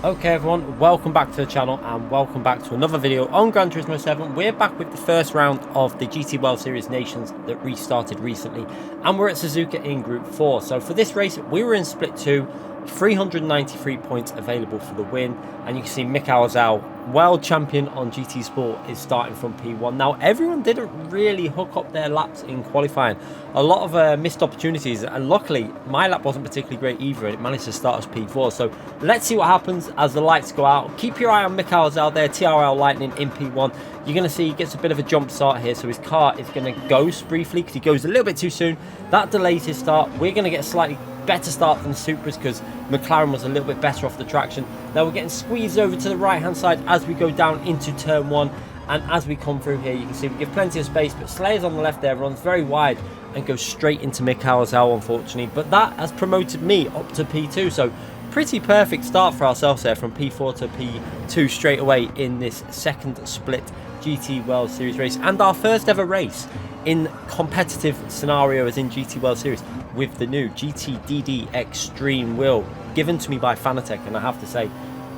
Okay everyone, welcome back to the channel and welcome back to another video on Gran Turismo 7. We're back with the first round of the GTWS Series Nations that restarted recently, and we're at Suzuka in Group 4. So for this race, we were in Split 2, 393 points available for the win, and you can see Mikhail Zhao, world champion on GT Sport, is starting from P1. Now everyone didn't really hook up their laps in qualifying. A lot of missed opportunities, and luckily my lap wasn't particularly great either, and it managed to start as P4. So let's see what happens as the lights go out. Keep your eye on Mikhail Zhao there, TRL Lightning in P1. You're going to see he gets a bit of a jump start here, so his car is going to ghost briefly because he goes a little bit too soon. That delays his start. We're going to get a slightly better start than the Supras because McLaren was a little bit better off the traction. Now we're getting squeezed over to the right hand side as we go down into turn 1, and as we come through here you can see we give plenty of space, but Slayer's on the left there runs very wide and goes straight into Mikhail Zhao, unfortunately, but that has promoted me up to P2, so pretty perfect start for ourselves there, from P4 to P2 straight away in this second split GT World Series race, and our first ever race in competitive scenario as in GT World Series with the new GT DD Extreme wheel given to me by Fanatec. And I have to say,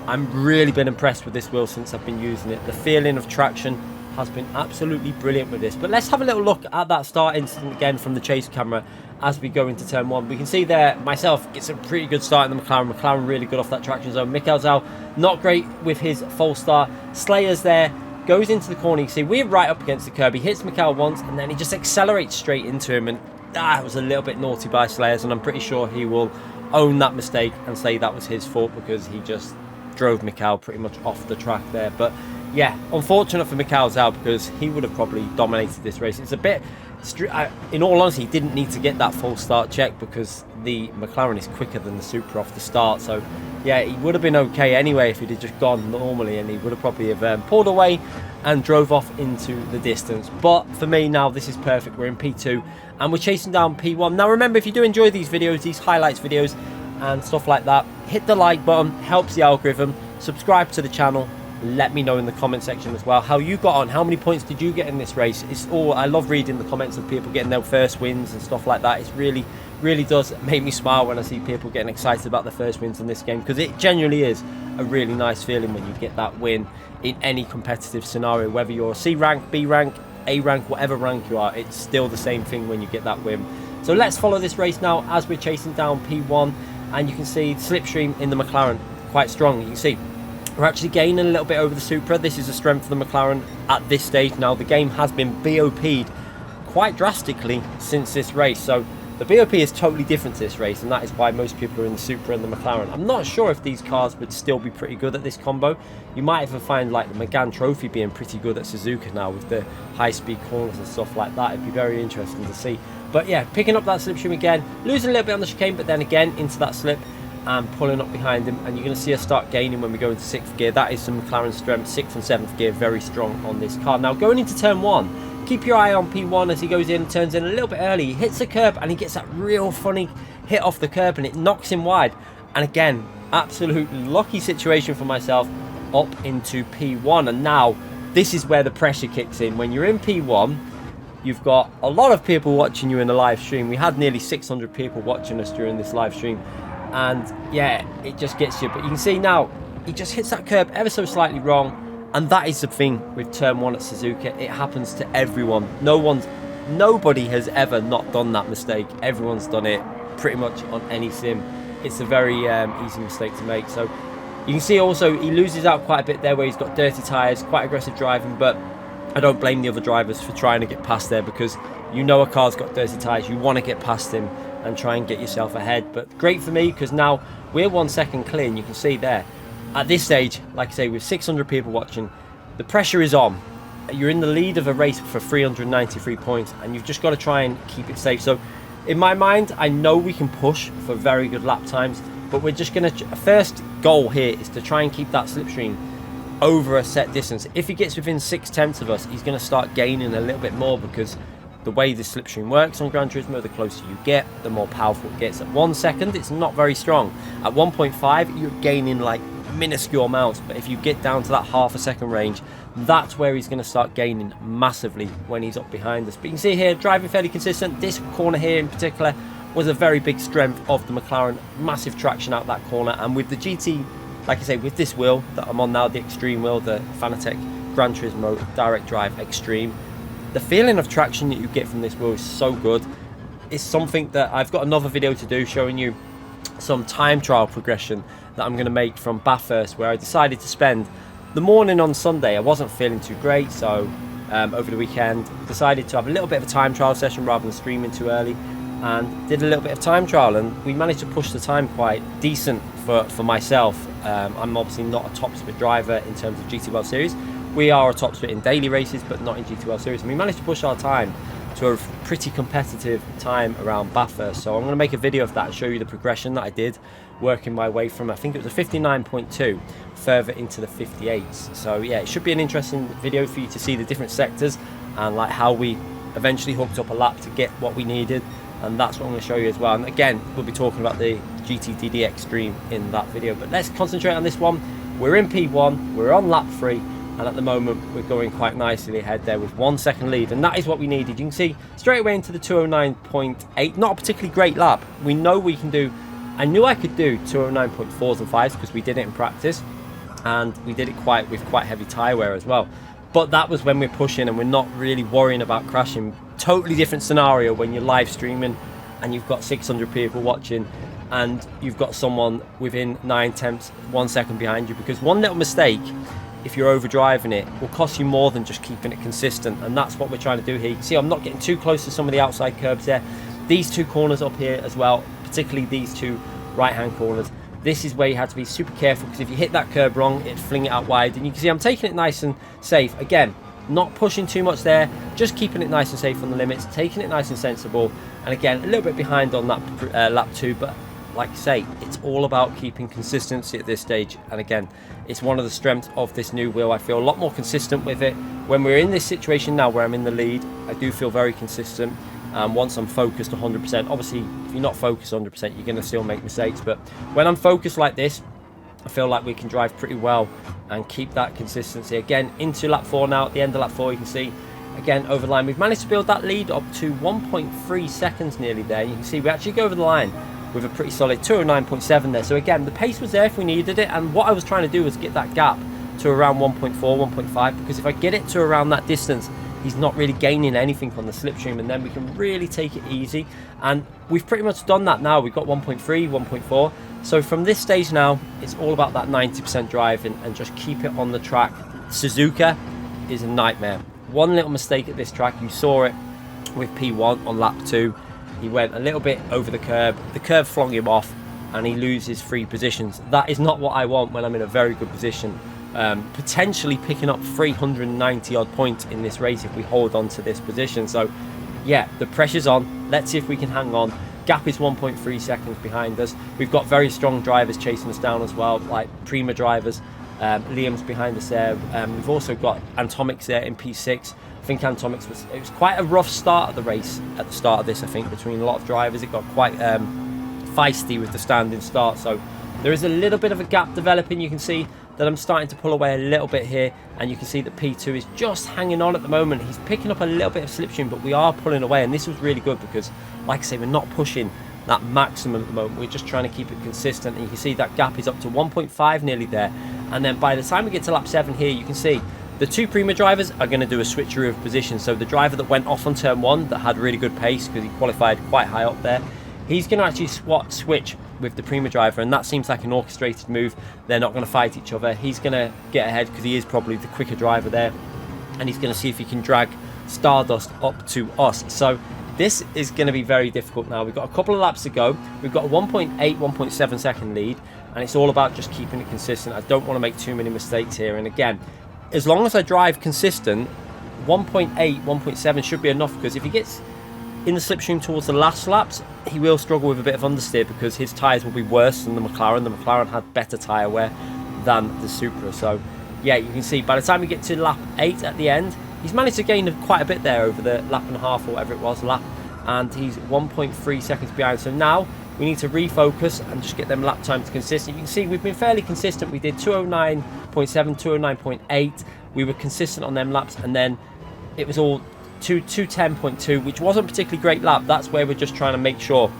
I'm really been impressed with this wheel since I've been using it. The feeling of traction has been absolutely brilliant with this. But let's have a little look at that start incident again from the chase camera as we go into turn 1. We can see there myself gets a pretty good start in the McLaren really good off that traction zone. Mikhail Zhao not great with his false start. Slayer's there, goes into the corner. You see we're right up against the curb. He hits Mikhail once and then he just accelerates straight into him, and that was a little bit naughty by Slayers, and I'm pretty sure he will own that mistake and say that was his fault because he just drove Mikhail pretty much off the track there. But yeah, unfortunate for Mikhail Zhao because he would have probably dominated this race. It's a bit, in all honesty, he didn't need to get that full start check because the McLaren is quicker than the Supra off the start. So yeah, he would have been okay anyway if he'd have just gone normally, and he would have probably have pulled away and drove off into the distance. But for me now, this is perfect. We're in P2 and we're chasing down P1. Now remember, if you do enjoy these videos, these highlights videos and stuff like that, hit the like button, helps the algorithm. Subscribe to the channel. Let me know in the comment section as well how you got on. How many points did you get in this race? It's all, I love reading the comments of people getting their first wins and stuff like that. It's really does make me smile when I see people getting excited about their first wins in this game, because it genuinely is a really nice feeling when you get that win in any competitive scenario, whether you're C rank, B rank, A rank, whatever rank you are. It's still the same thing when you get that win. So let's follow this race now as we're chasing down P1, and you can see the slipstream in the McLaren quite strong. You can see we're actually gaining a little bit over the Supra. This is the strength of the McLaren at this stage. Now the game has been BOP'd quite drastically since this race, so the BOP is totally different to this race, and that is why most people are in the Supra and the McLaren. I'm not sure if these cars would still be pretty good at this combo. You might even find like the Megane Trophy being pretty good at Suzuka now with the high-speed corners and stuff like that. It'd be very interesting to see. But yeah, picking up that slipstream again, losing a little bit on the chicane, but then again into that slip and pulling up behind him, and you're going to see us start gaining when we go into 6th gear. That is some McLaren strength. 6th and 7th gear very strong on this car. Now going into turn 1, keep your eye on P1 as he goes in, turns in a little bit early. He hits the curb and he gets that real funny hit off the curb and it knocks him wide. And again, absolutely lucky situation for myself, up into P1. And now this is where the pressure kicks in. When you're in P1, you've got a lot of people watching you in the live stream. We had nearly 600 people watching us during this live stream. And yeah, it just gets you. But you can see now, he just hits that curb ever so slightly wrong. And that is the thing with turn 1 at Suzuka. It happens to everyone. Nobody has ever not done that mistake. Everyone's done it pretty much on any sim. It's a very easy mistake to make. So you can see also he loses out quite a bit there where he's got dirty tyres, quite aggressive driving, but I don't blame the other drivers for trying to get past there, because you know a car's got dirty tyres, you want to get past him and try and get yourself ahead. But great for me, because now we're 1 second clear, and you can see there at this stage, like I say, with 600 people watching, the pressure is on. You're in the lead of a race for 393 points, and you've just got to try and keep it safe. So in my mind, I know we can push for very good lap times, but we're just going to, first goal here is to try and keep that slipstream over a set distance. If he gets within 6/10 of us, he's going to start gaining a little bit more, because the way the slipstream works on Gran Turismo, the closer you get, the more powerful it gets. At 1 second, it's not very strong. At 1.5, you're gaining like minuscule amounts, but if you get down to that half a second range, that's where he's going to start gaining massively when he's up behind us. But you can see here, driving fairly consistent. This corner here in particular was a very big strength of the McLaren. Massive traction out that corner, and with the GT like I say, with this wheel that I'm on now, the Extreme wheel, the Fanatec Gran Turismo Direct Drive Extreme, the feeling of traction that you get from this wheel is so good. It's something that I've got another video to do showing you some time trial progression that I'm going to make from Bathurst, where I decided to spend the morning on Sunday. I wasn't feeling too great, so over the weekend decided to have a little bit of a time trial session rather than streaming too early, and did a little bit of time trial, and we managed to push the time quite decent for myself. I'm obviously not a top split driver in terms of GTWS Series. We are a top split in daily races, but not in GTWS Series, and we managed to push our time to a pretty competitive time around Bathurst. So I'm going to make a video of that and show you the progression that I did, working my way from, I think it was a 59.2 further into the 58s. So yeah, it should be an interesting video for you to see the different sectors and like how we eventually hooked up a lap to get what we needed, and that's what I'm going to show you as well. And again, we'll be talking about the GT DD Extreme in that video, but let's concentrate on this one. We're in P1, we're on lap 3, and at the moment we're going quite nicely ahead there with 1 second lead, and that is what we needed. You can see straight away into the 209.8, not a particularly great lap. We know we can do, I knew I could do 209.4s and 5s because we did it in practice, and we did it with quite heavy tyre wear as well. But that was when we're pushing and we're not really worrying about crashing. Totally different scenario when you're live streaming and you've got 600 people watching and you've got someone within 9/10, 1 second behind you, because one little mistake, if you're overdriving it, will cost you more than just keeping it consistent, and that's what we're trying to do here. You can see I'm not getting too close to some of the outside curbs there. These two corners up here as well, particularly these two right hand corners, this is where you have to be super careful, because if you hit that curb wrong, it'd fling it out wide. And you can see I'm taking it nice and safe. Again, not pushing too much there, just keeping it nice and safe on the limits, taking it nice and sensible. And again, a little bit behind on that lap 2, but like I say, it's all about keeping consistency at this stage. And again, it's one of the strengths of this new wheel. I feel a lot more consistent with it. When we're in this situation now where I'm in the lead, I do feel very consistent. Once I'm focused 100%, obviously if you're not focused 100%, you're going to still make mistakes, but when I'm focused like this, I feel like we can drive pretty well and keep that consistency. Again, into lap 4 now. At the end of lap 4, you can see again over the line, we've managed to build that lead up to 1.3 seconds nearly there. You can see we actually go over the line with a pretty solid 209.7 there. So again, the pace was there if we needed it, and what I was trying to do was get that gap to around 1.4, 1.5, because if I get it to around that distance, he's not really gaining anything on the slipstream, and then we can really take it easy. And we've pretty much done that now. We've got 1.3, 1.4. So from this stage now, it's all about that 90% drive and just keep it on the track. Suzuka is a nightmare. One little mistake at this track, you saw it with P1 on lap 2. He went a little bit over the curb flung him off, and he loses 3 positions. That is not what I want when I'm in a very good position. Potentially picking up 390 odd points in this race if we hold on to this position. So yeah, the pressure's on. Let's see if we can hang on. Gap is 1.3 seconds behind us. We've got very strong drivers chasing us down as well, like Prima drivers. Liam's behind us there. We've also got Antomics there in P6. I think Antomics it was quite a rough start of the race at the start of this, I think, between a lot of drivers. It got quite feisty with the standing start, so there is a little bit of a gap developing. You can see that I'm starting to pull away a little bit here, and you can see that P2 is just hanging on at the moment. He's picking up a little bit of slipstream, but we are pulling away, and this was really good because, like I say, we're not pushing that maximum at the moment. We're just trying to keep it consistent, and you can see that gap is up to 1.5 nearly there. And then by the time we get to lap 7 here, you can see the 2 Prima drivers are going to do a switcheroo of position. So the driver that went off on turn 1 that had really good pace because he qualified quite high up there, he's going to actually switch with the Prima driver, and that seems like an orchestrated move. They're not going to fight each other. He's going to get ahead because he is probably the quicker driver there, and he's going to see if he can drag Stardust up to us. So this is going to be very difficult now. We've got a couple of laps to go. We've got a 1.8, 1.7 second lead, and it's all about just keeping it consistent. I don't want to make too many mistakes here, and again, as long as I drive consistent, 1.8, 1.7 should be enough, because if he gets in the slipstream towards the last laps, he will struggle with a bit of understeer because his tyres will be worse than the McLaren. The McLaren had better tyre wear than the Supra. So yeah, you can see by the time we get to lap 8 at the end, he's managed to gain quite a bit there over the lap and a half or whatever it was lap, and he's 1.3 seconds behind. So now we need to refocus and just get them lap times consistent. You can see we've been fairly consistent. We did 209.7, 209.8. We were consistent on them laps, and then it was all 210.2, which wasn't a particularly great lap. That's where we're just trying to make sure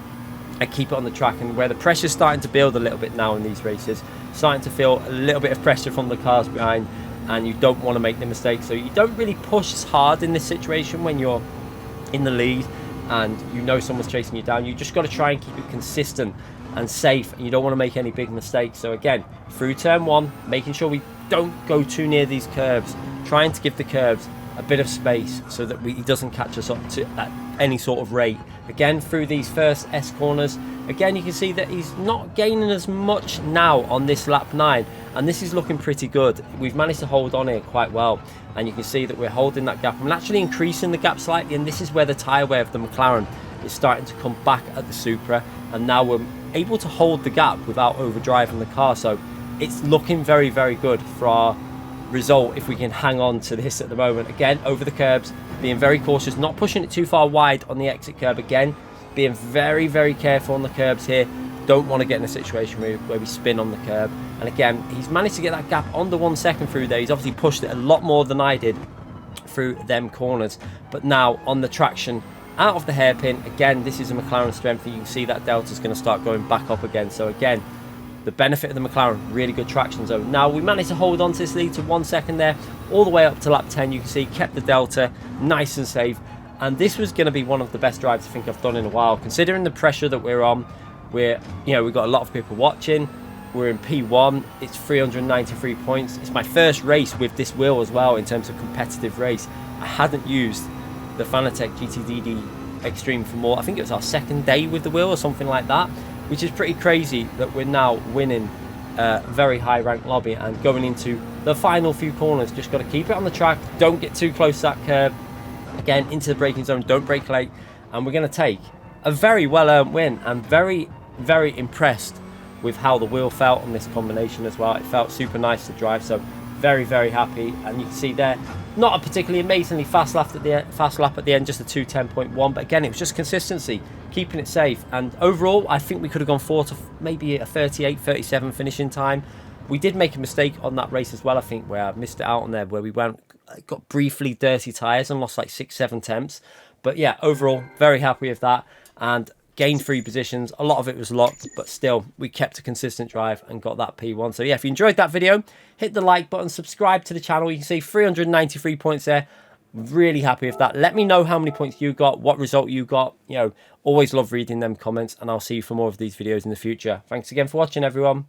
I keep it on the track, and where the pressure's starting to build a little bit now in these races. starting to feel a little bit of pressure from the cars behind, and you don't want to make the mistake. So you don't really push as hard in this situation when you're in the lead and you know someone's chasing you down. You just got to try and keep it consistent and safe, and you don't want to make any big mistakes. So again, through turn one, making sure we don't go too near these curves, trying to give the curves a bit of space so that he doesn't catch us up to at any sort of rate. Again, through these first S corners, again you can see that he's not gaining as much now on this lap 9, and this is looking pretty good. We've managed to hold on here quite well, and you can see that we're holding that gap. I'm actually increasing the gap slightly, and this is where the tyre wear of the McLaren is starting to come back at the Supra, and now we're able to hold the gap without overdriving the car. So it's looking very, very good for our result if we can hang on to this at the moment. Again, over the curbs, being very cautious, not pushing it too far wide on the exit curb. Again, being very, very careful on the curbs here. Don't want to get in a situation where we spin on the curb. And again, he's managed to get that gap under 1 second through there. He's obviously pushed it a lot more than I did through them corners. But now on the traction out of the hairpin, again, this is a McLaren strength, and you can see that delta's going to start going back up again. So again, the benefit of the McLaren, really good traction zone. Now we managed to hold on to this lead to 1 second there, all the way up to lap 10. You can see kept the delta nice and safe, and this was going to be one of the best drives I think I've done in a while, considering the pressure that we're on. We've got a lot of people watching. We're in P1. It's 393 points. It's my first race with this wheel as well in terms of competitive race. I hadn't used the Fanatec GT DD Extreme for more. I think it was our second day with the wheel or something like that, which is pretty crazy that we're now winning a very high ranked lobby and going into the final few corners. Just got to keep it on the track, don't get too close to that curb, again into the braking zone, don't brake late, and we're going to take a very well earned win. I'm very, very impressed with how the wheel felt on this combination as well. It felt super nice to drive, so very, very happy. And you can see there, not a particularly amazingly fast lap at the end, just a 2:10.1, but again, it was just consistency, keeping it safe. And overall, I think we could have gone forward to maybe a 38-37 finishing time. We did make a mistake on that race as well, I think, where I missed it out on there, where we got briefly dirty tyres and lost like 6-7 tenths. But yeah, overall, very happy with that, and gained 3 positions. A lot of it was locked, but still, we kept a consistent drive and got that P1. So yeah, if you enjoyed that video, hit the like button, subscribe to the channel. You can see 393 points there. Really happy with that. Let me know how many points you got, what result you got. Always love reading them comments, and I'll see you for more of these videos in the future. Thanks again for watching, everyone.